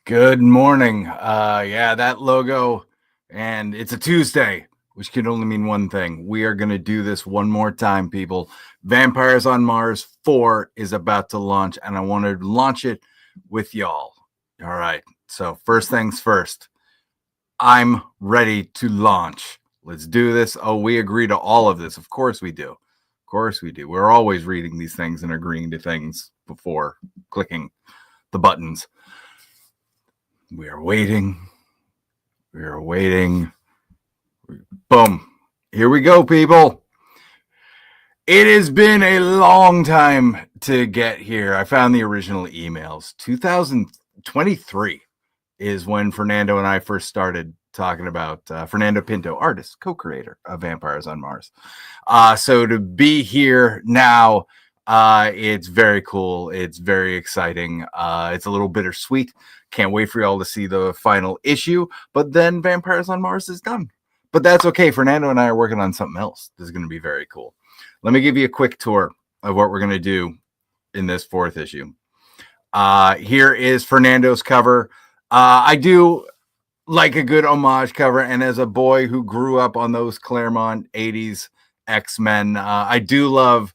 Good morning. Yeah, that logo, and it's a Tuesday, which can only mean one thing. We are going to do this one more time, people. Vampires on Mars 4 is about to launch, and I wanted to launch it with y'all. All right. So, first things first, I'm ready to launch. Let's do this. Oh, we agree to all of this. Of course we do. Of course we do. We're always reading these things and agreeing to things before clicking the buttons. We are waiting. We are waiting. Boom. Here we go, people. It has been a long time to get here. I found the original emails. 2023 is when Fernando and I first started talking about Fernando Pinto, artist, co-creator of Vampires on Mars. So to be here now, it's very cool. It's very exciting. It's a little bittersweet. Can't wait for y'all to see the final issue. But then Vampires on Mars is done. But that's okay. Fernando and I are working on something else. This is going to be very cool. Let me give you a quick tour of what we're going to do in this fourth issue. Here is Fernando's cover. I do like a good homage cover, and as a boy who grew up on those Claremont 80s X-Men, I do love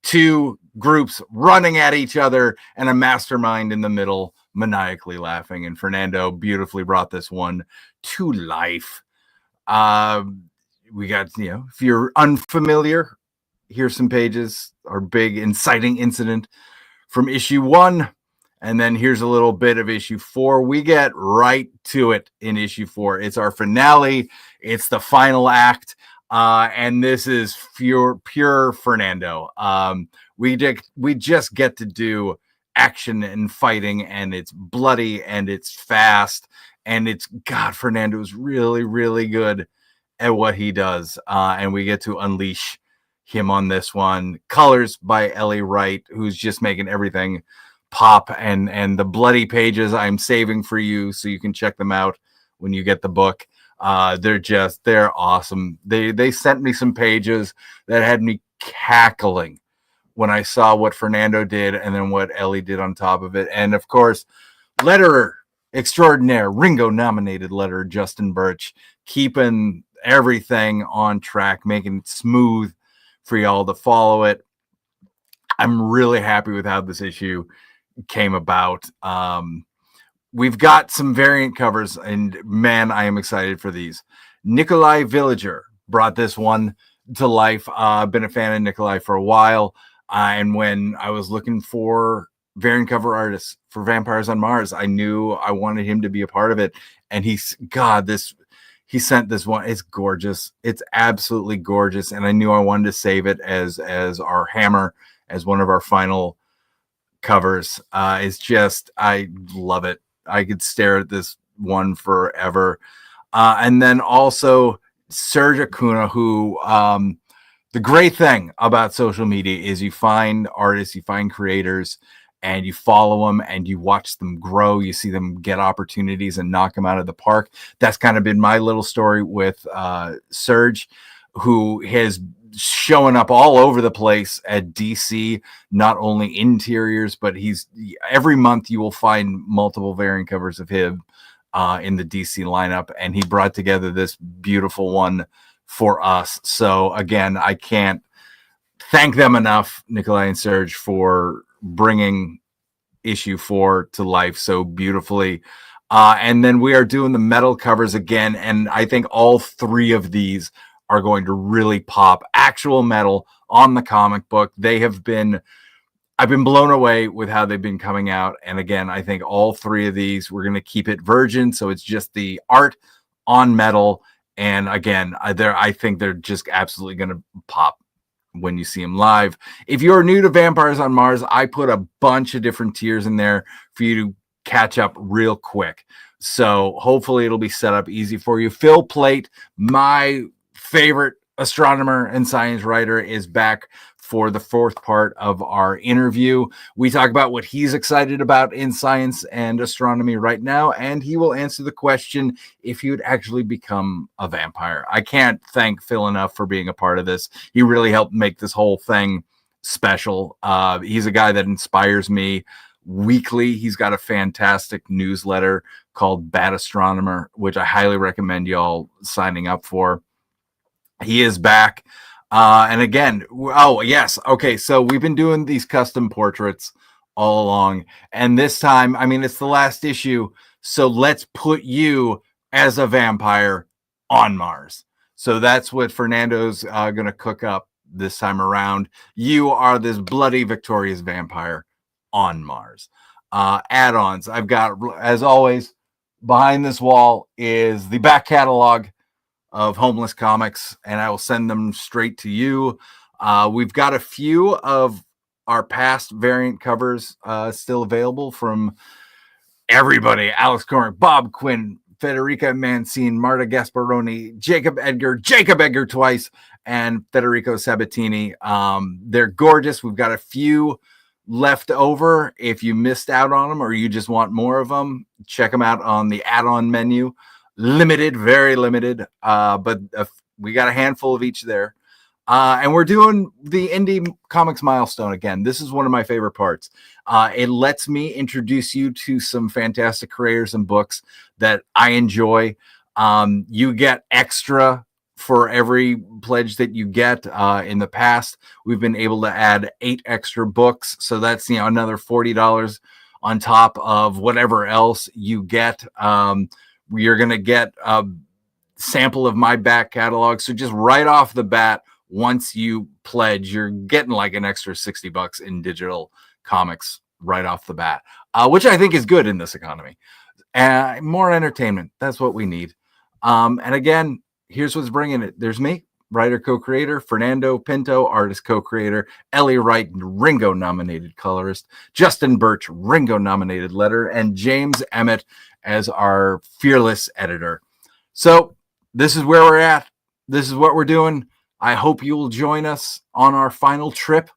two groups running at each other and a mastermind in the middle maniacally laughing, and Fernando beautifully brought this one to life. We got, if you're unfamiliar, here's some pages, our big inciting incident from issue 1. And then here's a little bit of issue 4. We get right to it in issue 4. It's our finale. It's the final act. And this is pure Fernando. We just get to do action and fighting, and it's bloody and it's fast. And Fernando's really, really good at what he does. And we get to unleash him on this one. Colors by Ellie Wright, who's just making everything pop, and the bloody pages I'm saving for you so you can check them out when you get the book. They're awesome. They sent me some pages that had me cackling when I saw what Fernando did and then what Ellie did on top of it. And of course, letterer extraordinaire, Ringo nominated letterer Justin Birch, keeping everything on track, making it smooth for y'all to follow it. I'm really happy with how this issue came about. We've got some variant covers, and man, I am excited for these. Nikolai Villager brought this one to life. I've been a fan of Nikolai for a while, and when I was looking for variant cover artists for Vampires on Mars, I knew I wanted him to be a part of it. And he sent this one. It's gorgeous. It's absolutely gorgeous, and I knew I wanted to save it as our hammer, as one of our final covers. I love it. I could stare at this one forever. And then also Serge Acuna, who the great thing about social media is you find artists, you find creators, and you follow them and you watch them grow. You see them get opportunities and knock them out of the park. That's kind of been my little story with Serge, who has showing up all over the place at DC, not only interiors, but every month you will find multiple variant covers of him in the DC lineup, and he brought together this beautiful one for us. So again, I can't thank them enough, Nikolai and Serge, for bringing issue 4 to life so beautifully. And then we are doing the metal covers again, and I think all 3 of these are going to really pop. Actual metal on the comic book. I've been blown away with how they've been coming out. And again, I think all 3 of these, we're going to keep it virgin. So it's just the art on metal. And again, I think they're just absolutely going to pop when you see them live. If you're new to Vampires on Mars, I put a bunch of different tiers in there for you to catch up real quick. So hopefully it'll be set up easy for you. Phil Plait, my favorite astronomer and science writer, is back for the 4th part of our interview. We talk about what he's excited about in science and astronomy right now, and he will answer the question if he would actually become a vampire. I can't thank Phil enough for being a part of this. He really helped make this whole thing special. He's a guy that inspires me weekly. He's got a fantastic newsletter called Bad Astronomer, which I highly recommend y'all signing up for. He is back. And again, oh, yes. Okay. So we've been doing these custom portraits all along. And this time, I mean, it's the last issue. So let's put you as a vampire on Mars. So that's what Fernando's going to cook up this time around. You are this bloody victorious vampire on Mars. Add-ons. I've got, as always, behind this wall is the back catalog of Homeless Comics, and I will send them straight to you. We've got a few of our past variant covers still available from everybody: Alex Cormack, Bob Quinn, Federica Mancini, Marta Gasparoni, Jacob Edgar twice, and Federico Sabatini. They're gorgeous. We've got a few left over. If you missed out on them or you just want more of them, check them out on the add-on menu. Limited, very limited, but we got a handful of each there. And we're doing the Indie Comics Milestone again. This is one of my favorite parts. It lets me introduce you to some fantastic creators and books that I enjoy. You get extra for every pledge that you get. In the past, we've been able to add 8 extra books. So that's, another $40 on top of whatever else you get. You're going to get a sample of my back catalog. So just right off the bat, once you pledge, you're getting like an extra $60 in digital comics right off the bat, which I think is good in this economy. More entertainment. That's what we need. And again, here's what's bringing it. There's me, writer, co-creator, Fernando Pinto, artist, co-creator, Ellie Wright, Ringo nominated colorist, Justin Birch, Ringo nominated letterer, and James Emmett as our fearless editor. So this is where we're at. This is what we're doing. I hope you will join us on our final trip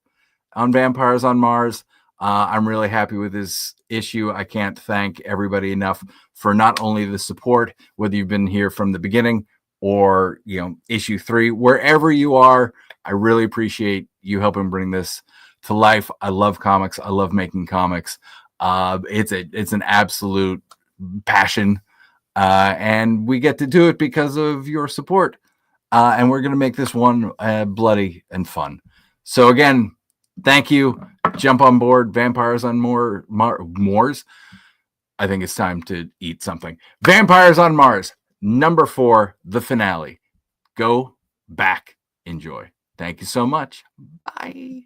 on Vampires on Mars. I'm really happy with this issue. I can't thank everybody enough for not only the support, whether you've been here from the beginning or, issue 3, wherever you are. I really appreciate you helping bring this to life. I love comics. I love making comics. It's an absolute passion, and we get to do it because of your support. And we're going to make this one bloody and fun. So again, thank you. Jump on board. Vampires on Mars. I think it's time to eat something. Vampires on Mars, number 4, the finale. Go back. Enjoy. Thank you so much. Bye.